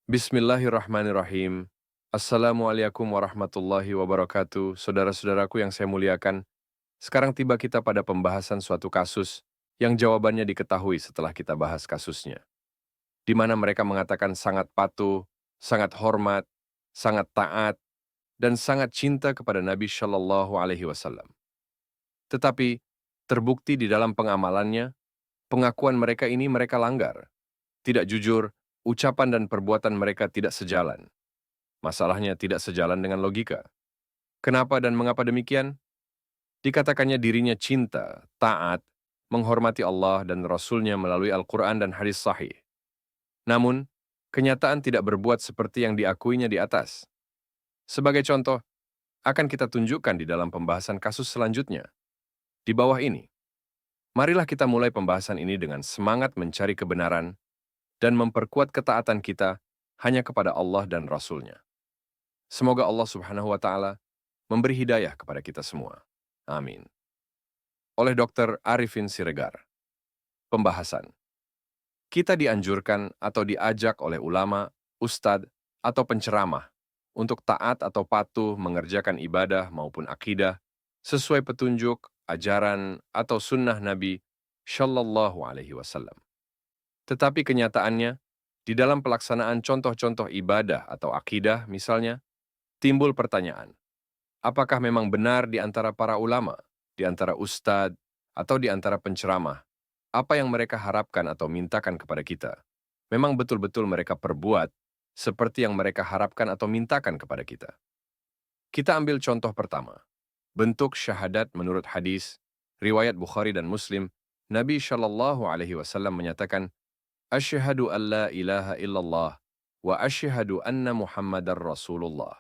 Bismillahirrahmanirrahim. Assalamualaikum warahmatullahi wabarakatuh. Saudara-saudaraku yang saya muliakan, sekarang tiba kita pada pembahasan suatu kasus yang jawabannya diketahui setelah kita bahas kasusnya. Di mana mereka mengatakan sangat patuh, sangat hormat, sangat taat, dan sangat cinta kepada Nabi Shallallahu Alaihi Wasallam. Tetapi terbukti di dalam pengamalannya, pengakuan mereka ini mereka langgar, tidak jujur, ucapan dan perbuatan mereka tidak sejalan. Masalahnya tidak sejalan dengan logika. Kenapa dan mengapa demikian? Dikatakannya dirinya cinta, taat, menghormati Allah dan Rasul-Nya melalui Al-Quran dan hadis sahih. Namun, kenyataan tidak berbuat seperti yang diakuinya di atas. Sebagai contoh, akan kita tunjukkan di dalam pembahasan kasus selanjutnya. Di bawah ini, marilah kita mulai pembahasan ini dengan semangat mencari kebenaran dan memperkuat ketaatan kita hanya kepada Allah dan Rasul-Nya. Semoga Allah Subhanahu wa Ta'ala memberi hidayah kepada kita semua. Amin. Oleh Dr. Arifin Siregar. Pembahasan. Kita dianjurkan atau diajak oleh ulama, ustadz, atau penceramah untuk taat atau patuh mengerjakan ibadah maupun akidah sesuai petunjuk, ajaran, atau sunnah Nabi Shallallahu Alaihi Wasallam. Tetapi kenyataannya, di dalam pelaksanaan contoh-contoh ibadah atau akidah misalnya, timbul pertanyaan, apakah memang benar di antara para ulama, di antara ustadz, atau di antara penceramah, apa yang mereka harapkan atau mintakan kepada kita? Memang betul-betul mereka perbuat seperti yang mereka harapkan atau mintakan kepada kita. Kita ambil contoh pertama. Bentuk syahadat menurut hadis, riwayat Bukhari dan Muslim, Nabi Shallallahu Alaihi Wasallam menyatakan, Asyhadu an la ilaha illallah wa asyhadu anna Muhammadar Rasulullah.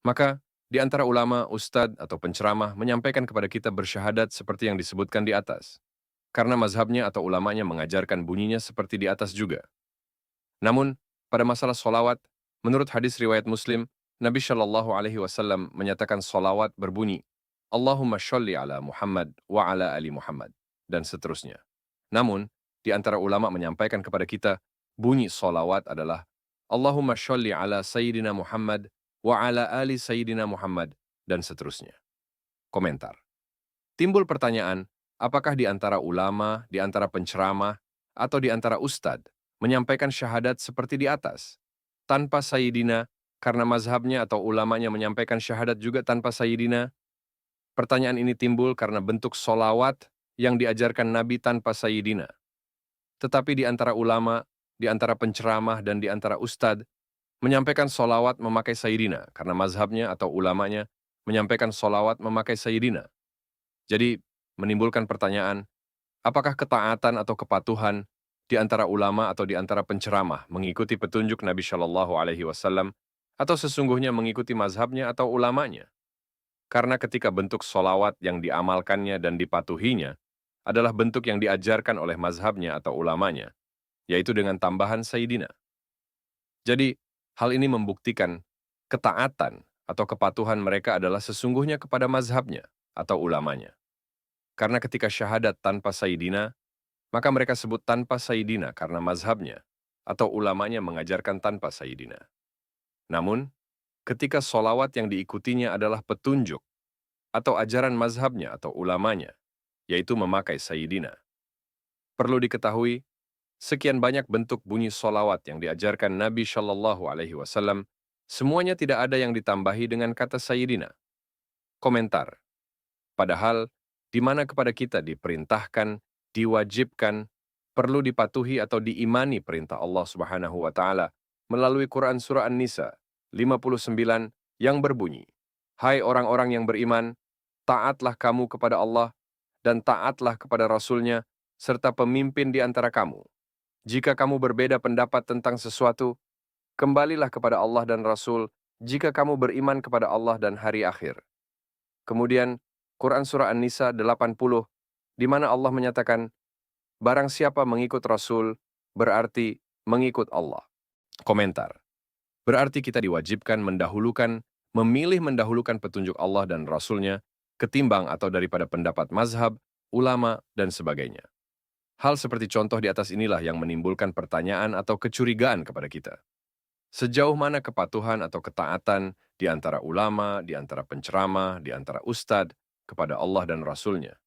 Maka, di antara ulama, ustadz, atau penceramah menyampaikan kepada kita bersyahadat seperti yang disebutkan di atas. Karena mazhabnya atau ulamanya mengajarkan bunyinya seperti di atas juga. Namun, pada masalah solawat, menurut hadis riwayat Muslim, Nabi Shallallahu Alaihi Wasallam menyatakan solawat berbunyi, Allahumma sholli ala Muhammad wa ala ali Muhammad, dan seterusnya. Namun, di antara ulama menyampaikan kepada kita, bunyi solawat adalah Allahumma sholli ala Sayyidina Muhammad wa ala ali Sayyidina Muhammad, dan seterusnya. Komentar. Timbul pertanyaan, apakah di antara ulama, di antara penceramah, atau di antara ustadz menyampaikan syahadat seperti di atas, tanpa Sayyidina, karena mazhabnya atau ulamanya menyampaikan syahadat juga tanpa Sayyidina? Pertanyaan ini timbul karena bentuk solawat yang diajarkan Nabi tanpa Sayyidina. Tetapi di antara ulama, di antara penceramah, dan di antara ustadz, menyampaikan solawat memakai Sayyidina, karena mazhabnya atau ulamanya menyampaikan solawat memakai Sayyidina. Jadi, menimbulkan pertanyaan, apakah ketaatan atau kepatuhan di antara ulama atau di antara penceramah mengikuti petunjuk Nabi Shallallahu Alaihi Wasallam atau sesungguhnya mengikuti mazhabnya atau ulamanya? Karena ketika bentuk solawat yang diamalkannya dan dipatuhinya adalah bentuk yang diajarkan oleh mazhabnya atau ulamanya, yaitu dengan tambahan Sayyidina. Jadi, hal ini membuktikan ketaatan atau kepatuhan mereka adalah sesungguhnya kepada mazhabnya atau ulamanya. Karena ketika syahadat tanpa Sayyidina, maka mereka sebut tanpa Sayyidina karena mazhabnya atau ulamanya mengajarkan tanpa Sayyidina. Namun, ketika solawat yang diikutinya adalah petunjuk atau ajaran mazhabnya atau ulamanya, yaitu memakai Sayyidina. Perlu diketahui, sekian banyak bentuk bunyi solawat yang diajarkan Nabi Shallallahu Alaihi Wasallam, semuanya tidak ada yang ditambahi dengan kata Sayyidina. Komentar. Padahal, di mana kepada kita diperintahkan, diwajibkan, perlu dipatuhi atau diimani perintah Allah Subhanahu wa Ta'ala melalui Quran Surah An-Nisa 59 yang berbunyi, Hai orang-orang yang beriman, taatlah kamu kepada Allah dan taatlah kepada Rasul-Nya serta pemimpin di antara kamu. Jika kamu berbeda pendapat tentang sesuatu, kembalilah kepada Allah dan Rasul jika kamu beriman kepada Allah dan hari akhir. Kemudian, Quran Surah An-Nisa 80, di mana Allah menyatakan, barang siapa mengikut Rasul, berarti mengikut Allah. Komentar. Berarti kita diwajibkan memilih mendahulukan petunjuk Allah dan Rasul-Nya, ketimbang atau daripada pendapat mazhab, ulama, dan sebagainya. Hal seperti contoh di atas inilah yang menimbulkan pertanyaan atau kecurigaan kepada kita. Sejauh mana kepatuhan atau ketaatan di antara ulama, di antara penceramah, di antara ustadz kepada Allah dan Rasul-Nya.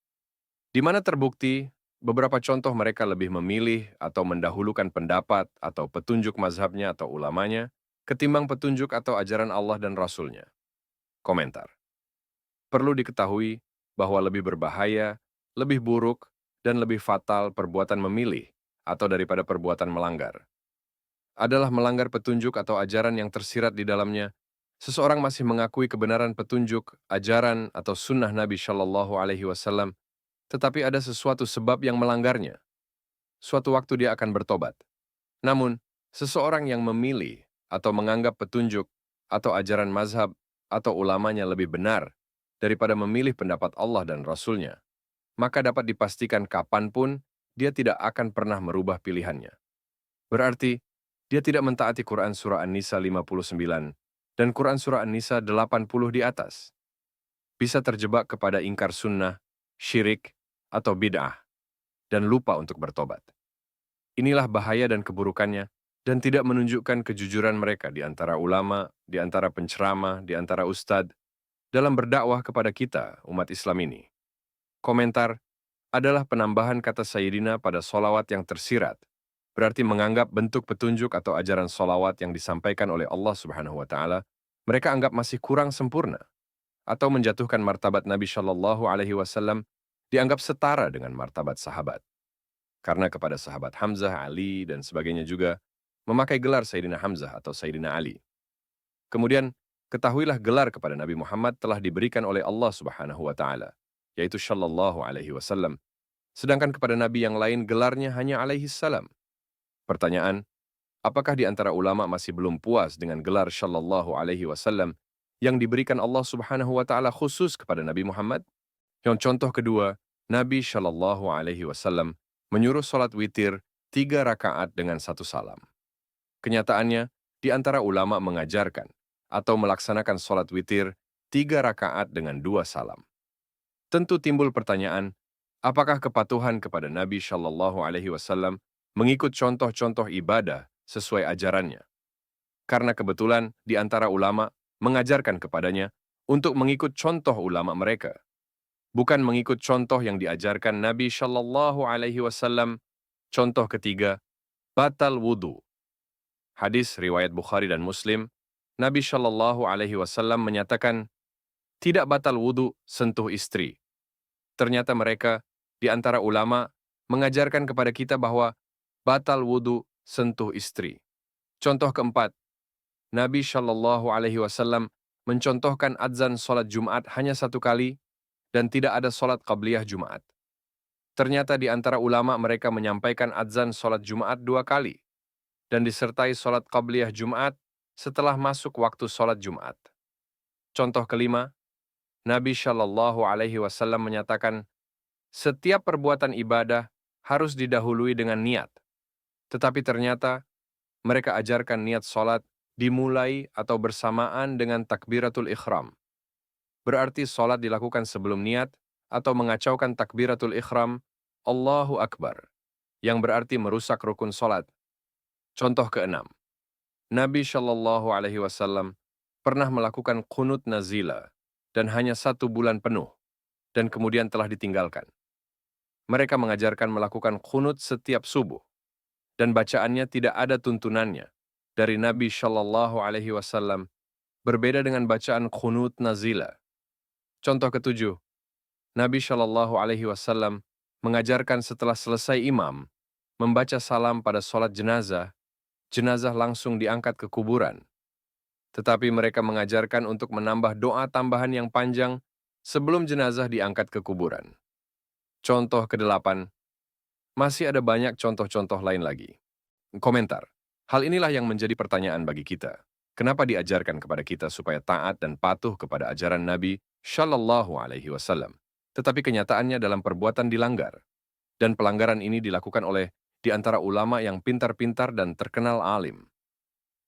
Di mana terbukti beberapa contoh mereka lebih memilih atau mendahulukan pendapat atau petunjuk mazhabnya atau ulamanya ketimbang petunjuk atau ajaran Allah dan Rasul-Nya. Komentar. Perlu diketahui bahwa lebih berbahaya, lebih buruk, dan lebih fatal perbuatan memilih atau daripada perbuatan melanggar adalah melanggar petunjuk atau ajaran yang tersirat di dalamnya. Seseorang masih mengakui kebenaran petunjuk, ajaran, atau sunnah Nabi Shallallahu Alaihi Wasallam, tetapi ada sesuatu sebab yang melanggarnya. Suatu waktu dia akan bertobat. Namun, seseorang yang memilih atau menganggap petunjuk atau ajaran mazhab atau ulamanya lebih benar daripada memilih pendapat Allah dan Rasul-Nya, maka dapat dipastikan kapanpun dia tidak akan pernah merubah pilihannya. Berarti, dia tidak mentaati Quran Surah An-Nisa 59 dan Quran Surah An-Nisa 80 di atas. Bisa terjebak kepada ingkar sunnah, syirik, atau bid'ah, dan lupa untuk bertobat. Inilah bahaya dan keburukannya, dan tidak menunjukkan kejujuran mereka di antara ulama, di antara penceramah, di antara ustadz, dalam berdakwah kepada kita, umat Islam ini. Komentar adalah penambahan kata Sayyidina pada solawat yang tersirat, berarti menganggap bentuk petunjuk atau ajaran solawat yang disampaikan oleh Allah Subhanahu wa Ta'ala, mereka anggap masih kurang sempurna, atau menjatuhkan martabat Nabi Shallallahu Alaihi Wasallam dianggap setara dengan martabat sahabat. Karena kepada sahabat Hamzah, Ali, dan sebagainya juga memakai gelar Sayyidina Hamzah atau Sayyidina Ali. Kemudian, ketahuilah gelar kepada Nabi Muhammad telah diberikan oleh Allah Subhanahu wa Ta'ala, yaitu Shallallahu Alaihi Wasallam. Sedangkan kepada Nabi yang lain gelarnya hanya alaihi salam. Pertanyaan, apakah di antara ulama masih belum puas dengan gelar Shallallahu Alaihi Wasallam yang diberikan Allah Subhanahu wa Ta'ala khusus kepada Nabi Muhammad? Yang contoh kedua, Nabi Shallallahu Alaihi Wasallam menyuruh sholat witir 3 rakaat dengan 1 salam. Kenyataannya, di antara ulama mengajarkan atau melaksanakan sholat witir 3 rakaat dengan 2 salam. Tentu timbul pertanyaan, apakah kepatuhan kepada Nabi Shallallahu Alaihi Wasallam mengikut contoh-contoh ibadah sesuai ajarannya? Karena kebetulan di antara ulama mengajarkan kepadanya untuk mengikut contoh ulama mereka, bukan mengikut contoh yang diajarkan Nabi Shallallahu Alaihi Wasallam. Contoh ketiga, batal wudu. Hadis riwayat Bukhari dan Muslim, Nabi Shallallahu Alaihi Wasallam menyatakan, tidak batal wudu sentuh istri. Ternyata mereka, di antara ulama, mengajarkan kepada kita bahwa batal wudu sentuh istri. Contoh keempat, Nabi Shallallahu Alaihi Wasallam mencontohkan adzan sholat Jumat hanya 1 kali dan tidak ada sholat qabliyah Jumat. Ternyata di antara ulama mereka menyampaikan adzan sholat Jumat 2 kali dan disertai sholat qabliyah Jumat setelah masuk waktu sholat Jumat. Contoh kelima, Nabi Shallallahu Alaihi Wasallam menyatakan, setiap perbuatan ibadah harus didahului dengan niat. Tetapi ternyata mereka ajarkan niat sholat dimulai atau bersamaan dengan takbiratul ikhram. Berarti sholat dilakukan sebelum niat atau mengacaukan takbiratul ikhram, Allahu Akbar, yang berarti merusak rukun sholat. Contoh keenam, Nabi Shallallahu Alaihi Wasallam pernah melakukan qunut nazila dan hanya 1 bulan penuh, dan kemudian telah ditinggalkan. Mereka mengajarkan melakukan qunut setiap subuh, dan bacaannya tidak ada tuntunannya dari Nabi Shallallahu Alaihi Wasallam, berbeda dengan bacaan qunut nazila. Contoh ketujuh, Nabi Shallallahu Alaihi Wasallam mengajarkan setelah selesai imam membaca salam pada sholat jenazah, jenazah langsung diangkat ke kuburan. Tetapi mereka mengajarkan untuk menambah doa tambahan yang panjang sebelum jenazah diangkat ke kuburan. Contoh kedelapan, masih ada banyak contoh-contoh lain lagi. Komentar, hal inilah yang menjadi pertanyaan bagi kita. Kenapa diajarkan kepada kita supaya taat dan patuh kepada ajaran Nabi Shallallahu Alaihi Wasallam, tetapi kenyataannya dalam perbuatan dilanggar. Dan pelanggaran ini dilakukan oleh di antara ulama yang pintar-pintar dan terkenal alim.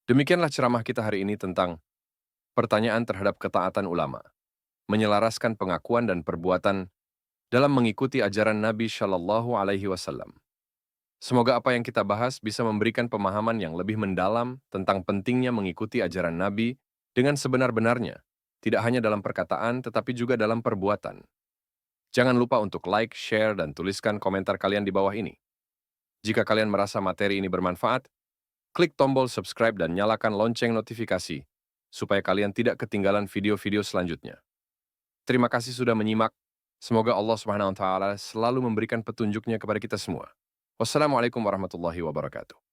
Demikianlah ceramah kita hari ini tentang pertanyaan terhadap ketaatan ulama, menyelaraskan pengakuan dan perbuatan dalam mengikuti ajaran Nabi Shallallahu Alaihi Wasallam. Semoga apa yang kita bahas bisa memberikan pemahaman yang lebih mendalam tentang pentingnya mengikuti ajaran Nabi dengan sebenar-benarnya, tidak hanya dalam perkataan tetapi juga dalam perbuatan. Jangan lupa untuk like, share, dan tuliskan komentar kalian di bawah ini. Jika kalian merasa materi ini bermanfaat, klik tombol subscribe dan nyalakan lonceng notifikasi, supaya kalian tidak ketinggalan video-video selanjutnya. Terima kasih sudah menyimak. Semoga Allah Subhanahu wa Ta'ala selalu memberikan petunjuknya kepada kita semua. Wassalamualaikum warahmatullahi wabarakatuh.